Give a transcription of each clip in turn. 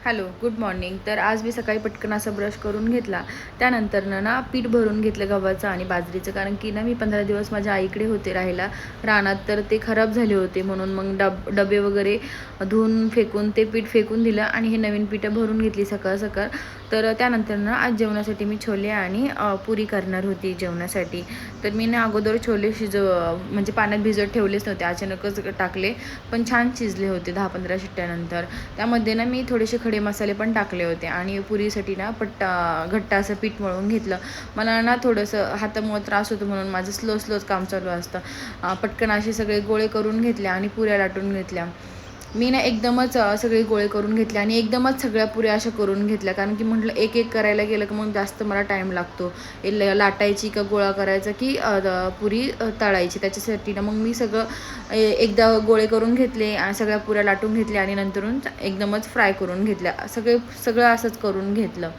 Hello, good morning. तर आज मी सकाळी पटकन असा ब्रश करून घेतला. त्यानंतर ना पीठ भरून घेतलं गव्हाचं आणि बाजरीचं, कारण की ना मी 15 दिवस माझ्या आईकडे होते राहायला रानात. तर ते खराब झाले होते, म्हणून मग डबे वगैरे धुवून फेकून ते पीठ फेकून दिलं आणि हे नवीन पीठं भरून घेतली सकाळ सकाळ. तर त्यानंतर ना आज जेवणासाठी मी छोले आणि पुरी करणार होती जेवणासाठी. तर मी ना अगोदर छोले म्हणजे पाण्यात भिजत ठेवलेच नव्हते, अचानकच टाकले. पण छान शिजले होते 10-15 शिट्ट्यानंतर. त्यामध्ये ना मी थोडेसे खडे मसाले पण टाकले होते आणि पुरीसाठी ना घट्ट असं पीठ मळून घेतलं. मला ना थोडंसं हातामुळे त्रास होतो, म्हणून माझं स्लोच काम चालू असतं. पटकन असे सगळे गोळे करून घेतले आणि पुऱ्या लाटून घेतल्या. मी ना एकदमच सगळे गोळे करून घेतले आणि एकदमच सगळ्या पुऱ्या अशा करून घेतल्या, कारण की म्हटलं एक एक करायला गेलं की मग जास्त मला टाईम लागतो. लाटायची का गोळा करायचा की पुरी तळायची. त्याच्यासाठी ना मग मी सगळं एकदा गोळे करून घेतले आणि सगळ्या पुऱ्या लाटून घेतल्या आणि नंतरून एकदमच फ्राय करून घेतल्या. सगळं असंच करून घेतलं.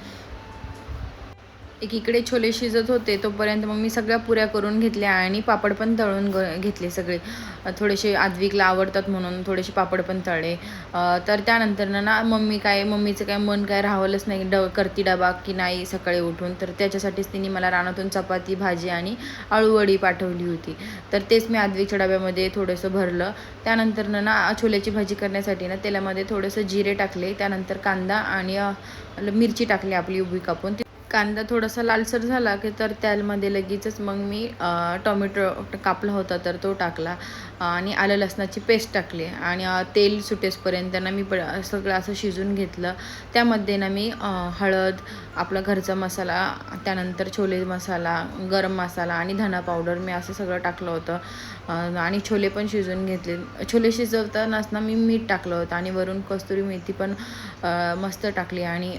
एकीकडे छोले शिजत होते तोपर्यंत मग मी सगळ्या पुऱ्या करून घेतल्या आणि पापड पण तळून घेतले सगळे. थोडेसे आद्विकला आवडतात म्हणून थोडेसे पापड पण तळले. तर त्यानंतर ना मम्मीचं काय मन काय राहवलंच नाही, करती डबा की नाही सकाळी उठून. तर त्याच्यासाठीच तिने मला रानातून चपाती भाजी आणि आळूवडी पाठवली होती. तर तेच मी आद्विकच्या डब्यामध्ये थोडंसं भरलं. त्यानंतर ना छोल्याची भाजी करण्यासाठी ना तेलामध्ये थोडंसं जिरे टाकले, त्यानंतर कांदा आणि मिरची टाकली आपली उभी कापून. कांदा थोडासा लालसर झाला की तर त्यामध्ये लगेचच मग मी टोमॅटो कापला होता तर तो टाकला आणि आलं लसणाची पेस्ट टाकली आणि तेल सुटेसपर्यंत ना मी सगळं असं शिजून घेतलं. त्यामध्ये ना मी हळद, आपला घरचा मसाला, त्यानंतर छोले मसाला, गरम मसाला आणि धना पावडर मी असं सगळं टाकलं होतं. आणि छोले पण शिजवून घेतले. छोले शिजवतानाच ना मी मीठ टाकलं होतं आणि वरून कस्तुरी मेथी पण मस्त टाकली आणि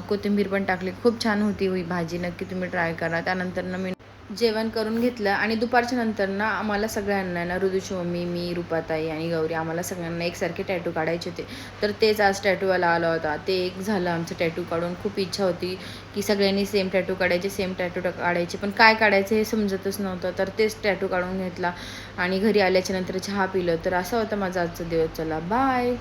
कोथिंबीर पण टाकली. खूप छान होती ही भाजी, नक्की तुम्ही ट्राय करा. त्यानंतर ना मी जेवण करून घेतलं आणि दुपारच्या नंतर ना आम्हाला सगळ्यांना ना ऋतूची मम्मी, मी, रुपाताई आणि गौरी आम्हाला सगळ्यांना एकसारखे टॅटू काढायचे होते. तर तेच आज टॅटूवाला आला होता. ते एक झालं आमचं टॅटू काढून. खूप इच्छा होती की सगळ्यांनी सेम टॅटू काढायचे, पण काय काढायचं हे समजतच नव्हतं. तर तेच टॅटू काढून घेतला आणि घरी आल्याच्या नंतर चहा पिलं. तर असा होता माझा आजचा दिवस. चला बाय.